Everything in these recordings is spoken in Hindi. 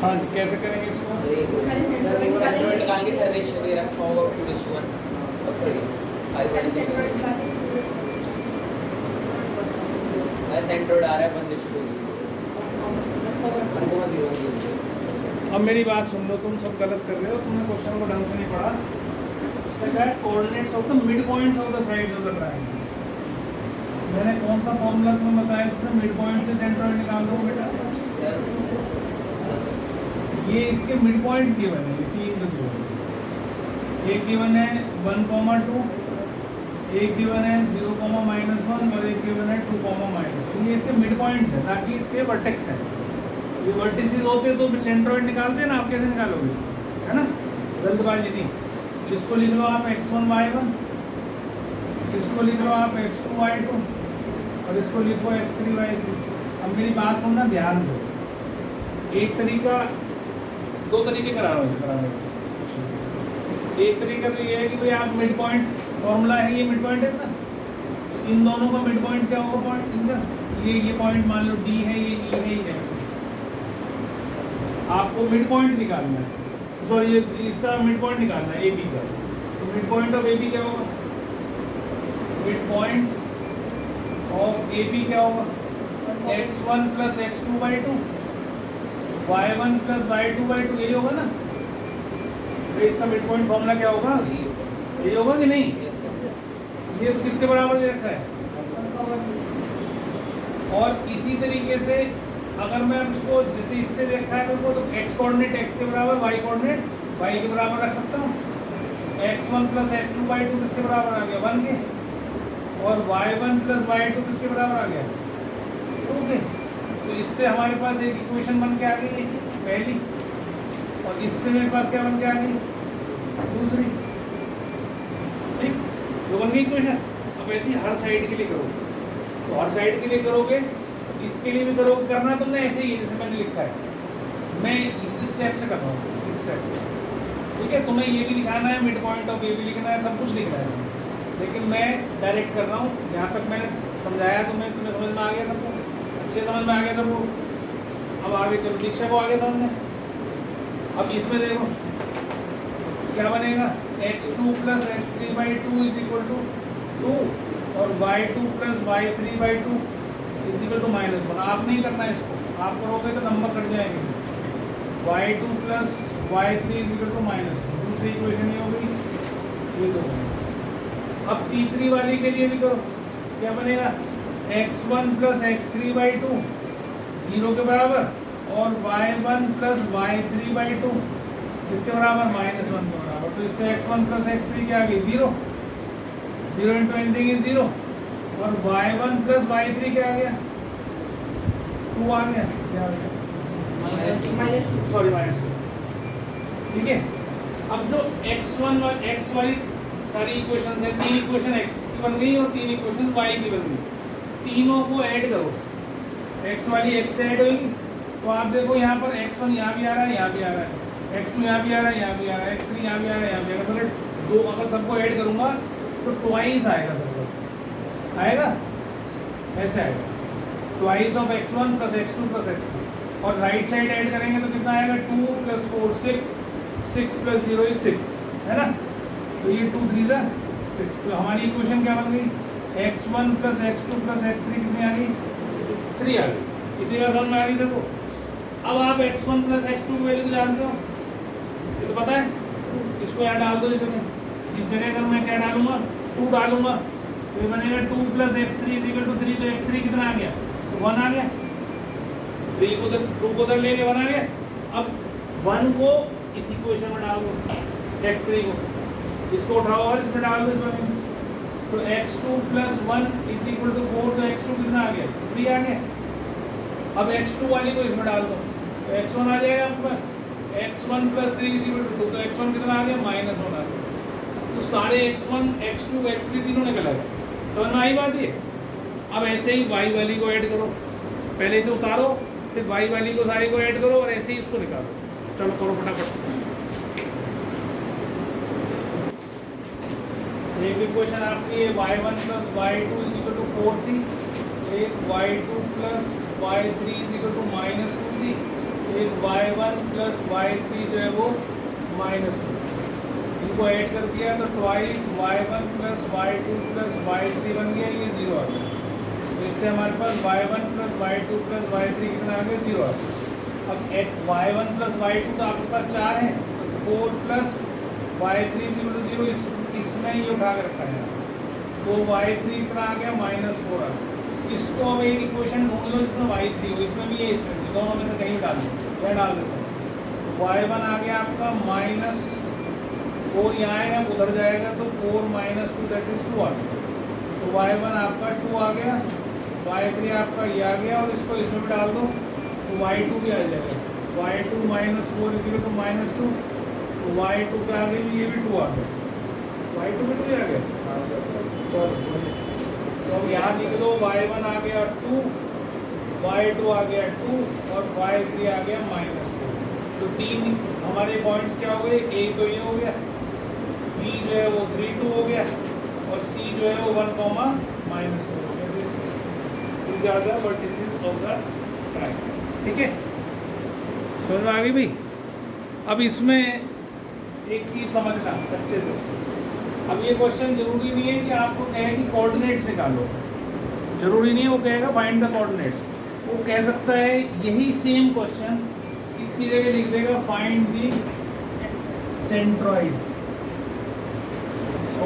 हाँ जी, कैसे करेंगे इसको? सेंट्रोइड निकाल के सर रेशियो दे रखा होगा 2:1 और फिर सेंट्रोइड आ रहा है 1:0 अब मेरी बात सुन लो, तुम सब गलत कर रहे हो, तुमने क्वेश्चन को ढंग से नहीं पढ़ा। उसका क्या है, coordinates of the mid points of the sides of the triangle. मैंने कौन सा फॉर्मूला तुम्हें बताया जिसमें मिड पॉइंट से सेंट्रोइड निकाल दो बेटा? ये इसके मिड पॉइंट्स गिवन है, तीन बिंदु। एक गिवन है 1,2, एक गिवन है 0,-1 और एक गिवन है 2,-। तो ये इसके मिड पॉइंट्स है, ताकि इसके वर्टेक्स है। ये वर्टिसेस होते तो सेंट्रोइड निकालते हैं ना, आप कैसे निकालोगे, है ना? जल्दबाजी नहीं। इसको लिख लो आप x1 y1, इसको लिख लो आप x2 y2 और इसको लिखो x3 y3। अब मेरी बात सुनना ध्यान से। एक तरीका, दो तरीके कराने। एक तरीका तो ये है कि भाई आप मिड पॉइंट, फॉर्मूला है ये मिड पॉइंट है सर, तो इन दोनों का मिड पॉइंट क्या होगा? पॉइंट इनका ये पॉइंट मान लो D है, ये E है, ये है। आपको मिड पॉइंट निकालना है, सॉरी ये इसका मिड पॉइंट निकालना है AB का। तो मिड पॉइंट ऑफ AB क्या होगा? मिड पॉइंट ऑफ AB क्या होगा? x1 + x2/2 y1 + y2/2, यही होगा ना? तो इसका मिड पॉइंट फॉर्मूला क्या होगा? यही होगा कि नहीं? ये तो किसके बराबर दे रखा है? और इसी तरीके से अगर मैं इसको जैसे इससे देखा है मेरे को, तो x कोऑर्डिनेट x के बराबर, y कोऑर्डिनेट y के बराबर रख सकता हूँ। x1 + x2/2 किसके बराबर आ गया? 1 के। और y1 + y2 किसके बराबर आ गया? 2 के। तो इससे हमारे पास एक इक्वेशन बन के आ गई है पहली, और इससे मेरे पास क्या बन के आ गई? दूसरी। ठीक, तो बन गई इक्वेशन। अब ऐसे ही हर साइड के लिए करो, तो हर साइड के लिए करोगे, इसके लिए भी करोगे। करना तुमने ऐसे ही है जैसे मैंने लिखा है, मैं इस स्टेप से कर रहा हूँ, इस स्टेप से। ठीक है, तुम्हें ये भी लिखाना है, मिड पॉइंट ऑफ ए भी लिखना है, सब कुछ लिखना है, लेकिन मैं डायरेक्ट कर रहा हूँ। यहाँ तक मैंने समझाया तुम्हें समझ में आ गया सबको? अच्छे समझ में आ गया सबको? अब आगे चलो, दीक्षा को आगे समझना। अब इसमें देखो क्या बनेगा? x2 + x3/2 = 2 और y2 + y3/2 = -1। आप नहीं करना इसको, आप करोगे तो नंबर कट जाएंगे। y2 + y3 = -2, दूसरी इक्वेशन ये हो गई, ये दो। अब तीसरी वाली के लिए भी करो, क्या बनेगा? x1 + x3/2 0 के बराबर और y1 + y3/2 इसके बराबर -1 के बराबर। तो इससे x1 + x3 क्या आ गई? 0। 0 × एनीथिंग इज 0। और y1 + y3 क्या आ गया? 2 आ गया। क्या आ गया? -2, सॉरी -2। ठीक है, अब जो x1 और x वाली सारी इक्वेशन है, 3 इक्वेशन x की बन गई और 3 इक्वेशन y की बन गई। तीनों को ऐड करो, x वाली x से ऐड होगी, तो आप देखो यहाँ पर x1 यहाँ भी आ रहा है, यहाँ भी आ रहा है, x2 यहाँ भी आ रहा है, यहाँ भी आ रहा है, x3 यहाँ भी आ रहा है, यहाँ भी आ रहा है। मतलब दो अगर सबको ऐड करूँगा तो ट्वाइस आएगा, सबको आएगा, ऐसे आएगा, twice of x1 + x2 + x3। और राइट साइड ऐड करेंगे तो कितना आएगा? 2 + 4 6, 6 + 0 is 6, है ना? तो ये 2 3 जा 6। तो हमारी इक्वेशन क्या बन गई? x1 + x2 + x3 कितनी आ गई? 3 आ गई। इतनी बात समझ में आ गई सबको? अब आप x1 + x2 की वैल्यू तो जानते हो, ये तो पता है। इसको यहाँ डाल दो, इस जगह अगर मैं क्या डालूंगा? 2 डालूंगा, तो ये बनेगा 2 + x3 = 3। तो x3 कितना आ गया? तो 1 आ गया। 3 को उधर, 2 को उधर ले गए, 1 आ गया। अब 1 को इस इक्वेशन में डाल दो, x3 को इसको उठाओ और इसमें डाल दो, इसमें। तो x2 + 1 = 4। तो x2 कितना आ गया? 3 आ गया। अब x2 वाली को इसमें डाल दो, तो x1 आ जाएगा आपके पास। x1 + 3 = 2। तो x1 कितना आ गया? -1 आ गया। तो सारे x1 x2 x3 तीनों निकल आए। समझ में आई बात ये? अब ऐसे ही y वाली को ऐड करो, पहले से उतारो, फिर y वाली को सारे को ऐड करो और ऐसे ही उसको निकालो। चलो करो फटाफट। एक इक्वेशन आपकी है y1 + y2 = 4 थी, एक y2 + y3 = -2 थी, एक y1 प्लस y3 जो है वो -2, इनको ऐड कर दिया तो twice y1 plus y2 plus y3 बन गया, ये 0 आ गया। तो इससे हमारे पास y1 plus y2 plus y3 कितना आ गया, 0 आ गया। अब y1 प्लस y2 तो आपके पास 4 है, 4 प्लस y3 0, इसमें ये उठा के रखा है, तो y3 कितना आ गया, -4 आ गया। इसको अब एक इक्वेशन ढूंढ लो जिसमें y3 हो, इसमें भी है, इसमें भी, दोनों में से कहीं डाल दो, मैं डाल देता हूँ। y1 आ गया आपका -4, यहाँ आएगा उधर जाएगा तो 4 - 2 दैट इज 2 आ गया। तो y1 आपका 2 आ गया, y3 आपका ये आ गया, और इसको इसमें भी डाल दो तो y2 भी आ जाएगा, y2 - 4 = -2, तो y2 पे आ गई, ये भी 2 आ गया, y2 में 2 आ गया। तो अब यहाँ लिख लो y1 आ गया 2, y2 आ गया 2 और y3 आ गया -4। तो 3 हमारे पॉइंट्स क्या हो गए, A तो ये हो गया, B जो है वो 3, 2 हो गया, और C जो है वो 1, -4 हो गया। These are the vertices of the triangle। ठीक है, समझ में आ गई भाई। अब इसमें एक चीज़ समझना अच्छे से, अब ये क्वेश्चन जरूरी नहीं है कि आपको कहे कि कोऑर्डिनेट्स निकालो, जरूरी नहीं है वो कहेगा फाइंड द कोऑर्डिनेट्स, वो कह सकता है यही सेम क्वेश्चन इसकी जगह लिख देगा फाइंड द सेंट्रॉइड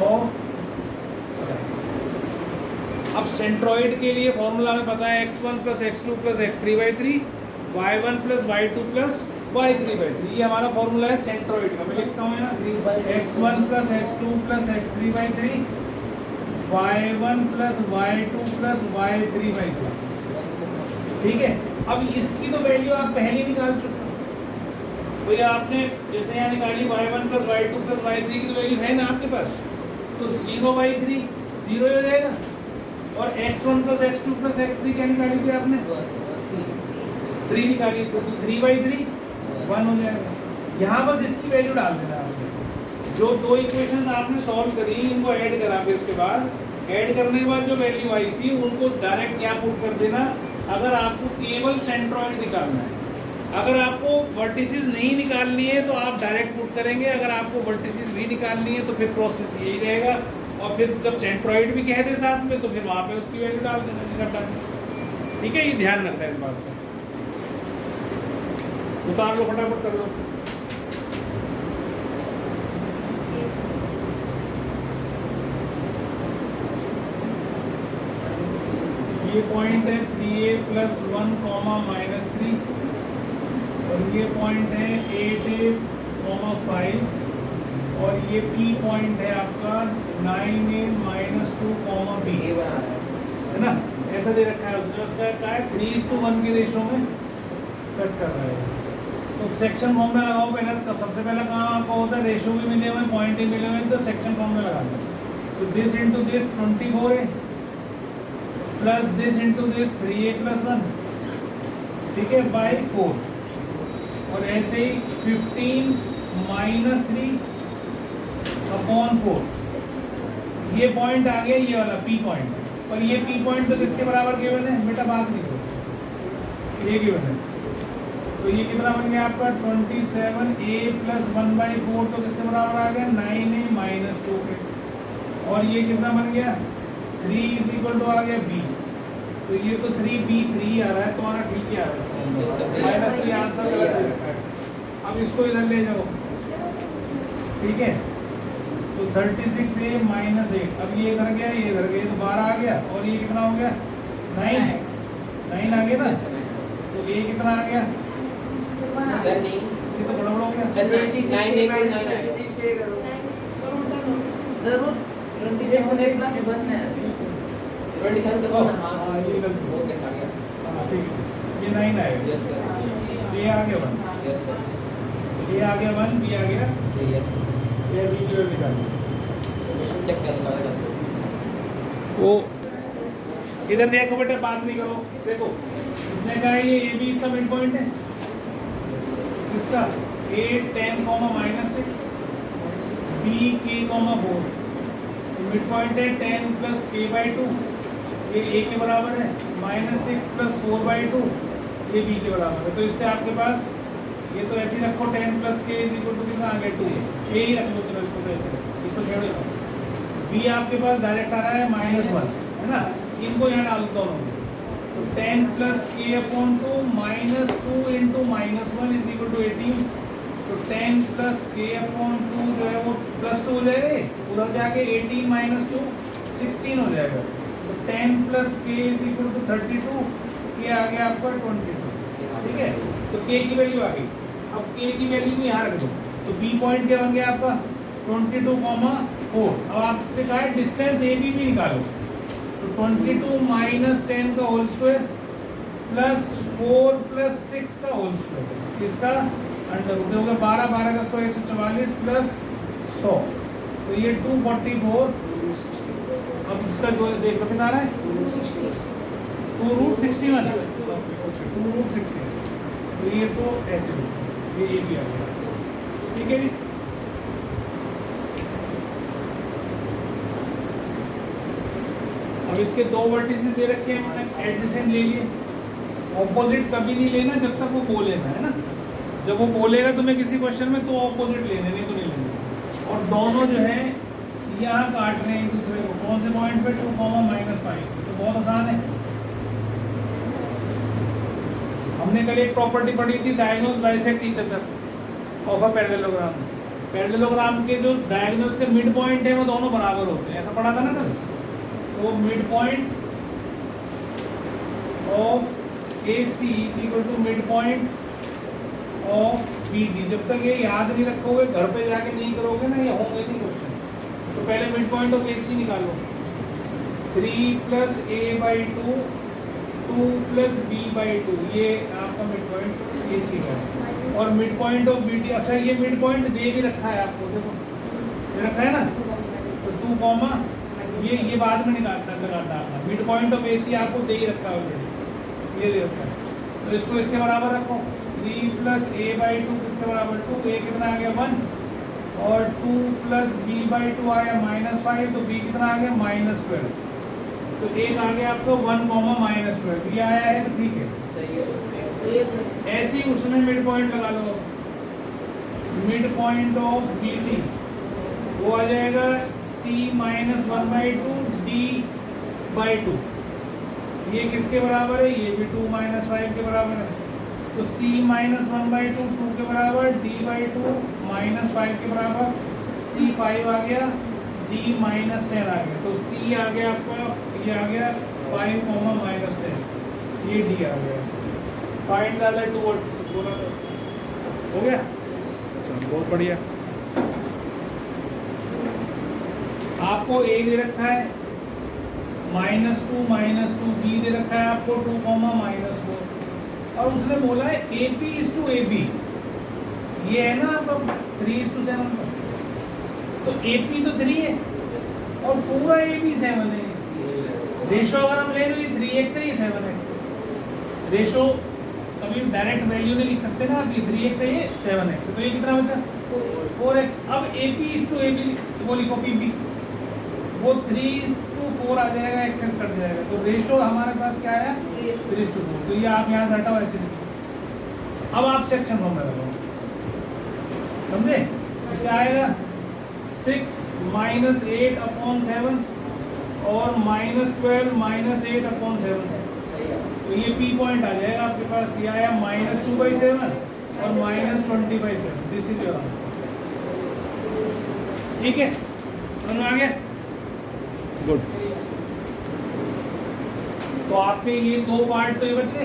ऑफ। अब सेंट्रॉइड के लिए फॉर्मूला हमें पता है x1 + x2 + x3/3, y1 + y2 + y3/3, ये हमारा फॉर्मूला है सेंट्रॉइड का। मैं लिखता हूँ ना, x1 + x2 + x3/3, y1 + y2 + y3/3। ठीक है, अब इसकी तो वैल्यू आप पहले निकाल चुके हो, तो ये आपने जैसे यहाँ निकाली y1 + y2 + y3 की तो वैल्यू है ना आपके पास, तो 0/3 0 हो जाएगा, और x1 + x2 + x3 क्या निकाली थी आपने, 3 निकाली, तो 3/3 1 हो जाएगा। यहाँ बस इसकी वैल्यू डाल देना आपने, जो दो इक्वेशंस आपने सॉल्व करी इनको ऐड करा के उसके बाद ऐड करने के बाद जो वैल्यू आई थी उनको डायरेक्ट यहाँ पुट कर देना। अगर आपको केवल सेंट्रॉइड निकालना है, अगर आपको वर्टिसेस नहीं निकालनी है तो आप डायरेक्ट पुट करेंगे, अगर आपको वर्टिसेस भी निकालनी है तो फिर प्रोसेस यही रहेगा, और फिर जब सेंट्रॉइड भी कह दे साथ में तो फिर वहाँ पे उसकी वैल्यू डाल देना। ठीक है, ये ध्यान रखना है इस बात का। उतार लो, फटाफट कर लो। ये पॉइंट है 3a + 1, -3, और ये पॉइंट है 8a, 5, और ये P पॉइंट है आपका 9a - 2, B है ना, ऐसा दे रखा है उसने, उसका क्या है 3:1 की रेशो में कट कर रहा है। तो सेक्शन फॉर्म में लगाओ पहले, तो सबसे पहले कहाँ आपको होता है, रेशो भी मिले हुए, पॉइंट भी मिले हुए, तो सेक्शन फॉर्म में लगा दो। तो this into this 24a plus this into this 3a + 1, ठीक है, बाई 4, और ऐसे ही 15 - 3/4, ये पॉइंट आ गया, ये वाला P पॉइंट, और ये P पॉइंट तो किसके बराबर गिवन है बेटा, बात नहीं करो, ये गिवन है। तो ये कितना बन गया आपका 27a + 1/4, तो किसके बराबर आ गया 9a - 2 के, और ये कितना बन गया 3 = आ गया b, तो ये तो 3b3 आ रहा है तुम्हारा, ठीक ही आ रहा है, -3 आंसर गलत दे रखा है। अब इसको इधर ले जाओ, ठीक है, तो 36a - 8, अब ये इधर गया, ये इधर गया, तो 12 आ गया, और ये कितना हो गया 9 आ गया ना, तो ये कितना आ गया सर नहीं, ये तो बड़ा हो गया सर 9 जरूर 27 + 1 है, 27 + 1, हाँ हाँ, ये गलती वो कैसा आ गया, हाँ ठीक है, ये 9 आएगा, यस सर, ये आ गया 1, यस सर, ये आ गया 1, B आ गया, सही यस, ये B की वैल्यू निकाल क्वेश्चन चेक करना पड़ेगा। वो इधर देखो बेटा, बात नहीं करो, देखो इसने कहा ये AB इसका मिड पॉइंट है, इसका 8, 10, -6, B, K, 4, मिड पॉइंट है 10 + k/2, ये A के बराबर है, -6 + 4/2, ये B के बराबर है। तो इससे आपके पास ये तो ऐसे ही रखो 10 प्लस के इज इक्वल टू कितना आ गया 2 ए ही रख लो, चलो इसको तो ऐसे रखो, इसको छेड़ो मत। बी आपके पास डायरेक्ट आ रहा है -1 है ना, इनको यहाँ डाल दो दोनों में, तो 10 प्लस के upon 2 -2 into -1 is equal to 18, तो 10 प्लस के अपॉन 2 जो है वो +2 हो जाएगा, उधर जाके 18 माइनस 2 16 हो जाएगा, तो 10 प्लस के इज इक्वल टू 32, के आ गया आपका 22, ठीक है, तो के की वैल्यू आ गई। अब के की वैल्यू को यहाँ रख दो, तो बी पॉइंट क्या बन गया आपका 22,4। अब आपसे कहा है डिस्टेंस ए बी भी निकालो, तो 22 माइनस 10 का होल स्क्वायर प्लस 4 प्लस 6 का होल स्क्वायर, इसका अंडर रूट होगा 12 का स्क्वायर 144 प्लस 100, तो ये 244। अब इसका जो देख लो कितना आ रहा है 2√61, 2√61, तो ये इसको ऐसे लो, ये ए भी आ गया, ठीक है जी। अब इसके दो वर्टिसेस दे रखे हैं, मैंने एडजेसेंट ले लिए, ऑपोजिट कभी नहीं लेना जब तक वो बोलेगा, है ना, जब वो बोलेगा तुम्हें किसी क्वेश्चन में तो ऑपोजिट लेने, नहीं तो नहीं लेने। और दोनों जो है यहाँ काट रहे हैं एक दूसरे को, कौन से पॉइंट पे 2, -5, तो बहुत आसान है। हमने कल एक प्रॉपर्टी पढ़ी थी, diagonals bisect each other of a parallelogram. Parallelogram के जो डायगोनल्स के मिड पॉइंट है वो दोनों बराबर होते हैं, ऐसा पढ़ा था ना कल। तो mid point of AC is equal to mid point of BD। जब तक ये याद नहीं रखोगे, घर पे जाके नहीं करोगे ना, ये होंगे नहीं क्वेश्चन। तो पहले मिड पॉइंट ऑफ AC निकालो, 3 + a/2 2 + b/2, ये आपका मिड पॉइंट AC का है। और मिड पॉइंट ऑफ BD, अच्छा ये मिड पॉइंट दे भी रखा है आपको, देखो ये रखा है ना, तो 2, ये बाद में लगाना है। मिड पॉइंट ऑफ AC आपको दे ही रखा है ऑलरेडी, ये दे रखा है, तो इसको इसके बराबर रखो, 3 + a/2 किसके बराबर 2, a कितना आ गया 1, और 2 + b/2 आया -5, तो b कितना आ गया -12, तो एक आ गया आपका 1, -12, ये आया है, तो ठीक है, सही है। ऐसे ही उसमें मिड पॉइंट लगा लो, मिड पॉइंट ऑफ BD वो आ जाएगा C -1/2 D/2, ये किसके बराबर है, ये भी 2 -5 के बराबर है, तो C -1/2 2 के बराबर, D/2 -5 के बराबर, C 5 आ गया, D -10 आ गया, तो C आ गया आपका, ये आ गया 5, -10, ये D आ गया। फाइंड द अदर 2 वर्टिसेस बोला था, हो गया, चलो बहुत बढ़िया। आपको A दे रखा है -2 B दे रखा है आपको 2, -4, और उसने बोला है AP = AB, ये है ना आपका 3:7, तो AP तो 3 है और पूरा AB 7 है। रेशो अगर हम ले तो ये 3x है, ये 7x है। रेशो कभी डायरेक्ट वैल्यू नहीं लिख सकते ना आप, ये 3x है, ये 7x है, तो ये कितना बचा 4x। अब AP = AB वो लिखो PP, वो 3:4 आ जाएगा, एक्सेस कट जाएगा, तो रेशो हमारे पास क्या है 3:4, तो ये आप यहाँ से हटाओ, ऐसे लिखो। अब आप सेक्शन फॉर्म में लगाओ, समझे, क्या आएगा 6 - 8/7 और -12 - 8/7, तो ये P पॉइंट आ जाएगा आपके पास, ये आया -2/7 और -20/7, दिस इज योर आंसर, ठीक है, समझ में आ गया, गुड। तो आपके ये 2 पार्ट तो ये बचे,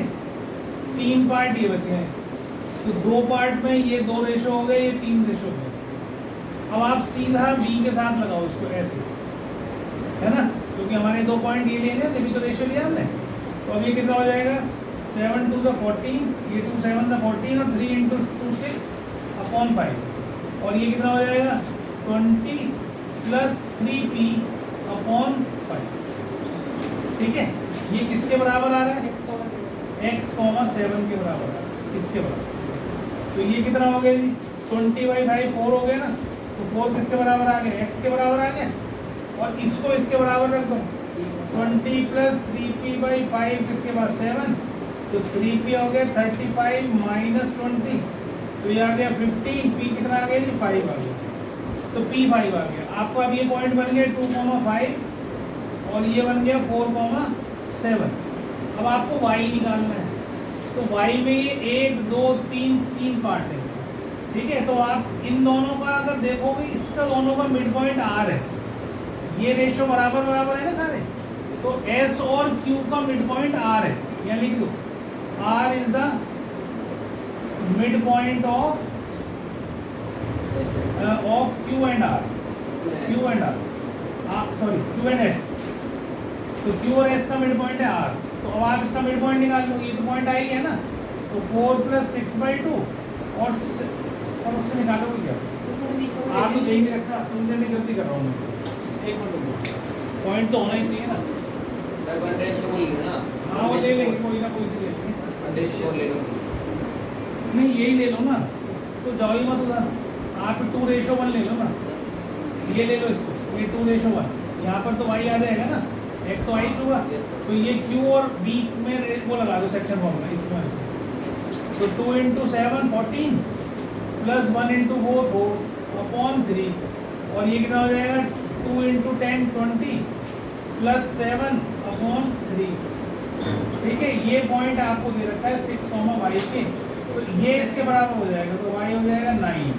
3 पार्ट ये बचे हैं, तो 2 पार्ट में ये 2 रेशो हो गए, ये 3 रेशो हो गए। अब आप सीधा B के साथ लगाओ इसको ऐसे, है ना, क्योंकि हमारे 2 पॉइंट ये लेने तभी तो रेशो लिया हमने। तो अब ये कितना हो जाएगा 7 × 2 = 14, ये 2 7 = 14 और 3 × 2 6/5, और ये कितना हो जाएगा 20 + 3p/5, ठीक है। ये किसके बराबर आ रहा है x, 7 के बराबर आ रहा है, इसके बराबर। तो ये कितना हो गया जी 20/5 4 हो गया ना, तो 4 किसके बराबर आ गया x के बराबर आ गया, और इसको इसके बराबर रख दो 20 + 3p/5 किसके पास 7, तो 3p हो गया 35 - 20, तो ये आ गया 15, पी कितना आ गया जी 5 आ गया, तो पी 5 आ गया। आपको अब ये पॉइंट बन गया 2,5 और ये बन गया 4,7। अब आपको वाई निकालना है, तो वाई में ये 1 2 3 पार्ट है इसका, ठीक है। तो आप इन दोनों का अगर देखोगे, इसका दोनों का मिड पॉइंट आर है, ये रेशियो बराबर बराबर है ना सारे, तो एस और क्यू का मिड पॉइंट आर है, या लिख दो R is the mid point of Q and R, Q and R, sorry Q and S, तो क्यू और एस का मिड पॉइंट है आर। तो अब आप इसका मिड पॉइंट निकाल लो, ये तो पॉइंट आई है ना, तो 4 + 6/2 और उससे निकालोगे क्या? आप तो देख नहीं रखा, समझने में गलती कर रहा हूँ मैं, एक मिनट, पॉइंट तो होना ही चाहिए ना। सर 1/4 बोल लो ना। हाँ वो ले लेंगे, कोई ना कोई से ले लेंगे, 1/4 ले लो। नहीं यही ले लो ना, तो जाओ ही मत उधर, आप 2:1 ले लो ना, ये ले लो इसको, ये 2:1, यहाँ पर तो वाई आ जाएगा ना, एक्स तो आई चुका, तो ये क्यू और बी में वो लगा दो सेक्शन फॉर्मूला इसमें, तो 2 × 7 14 + 1 × 4 4/3, और ये कितना हो जाएगा 2 × 10 20 + 7/3, ठीक है। ये पॉइंट आपको दे रखा है 6, y के, तो ये इसके बराबर हो जाएगा, तो y हो जाएगा 9।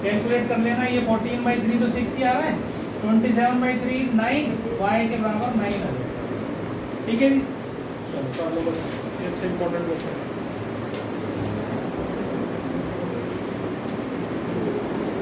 कैलकुलेट कर लेना, ये 14/3 तो 6 ही आ रहा है, 27/3 is 9, y के बराबर 9 आ जाएगा, ठीक है जी। चलो, ये अच्छा इंपॉर्टेंट क्वेश्चन है।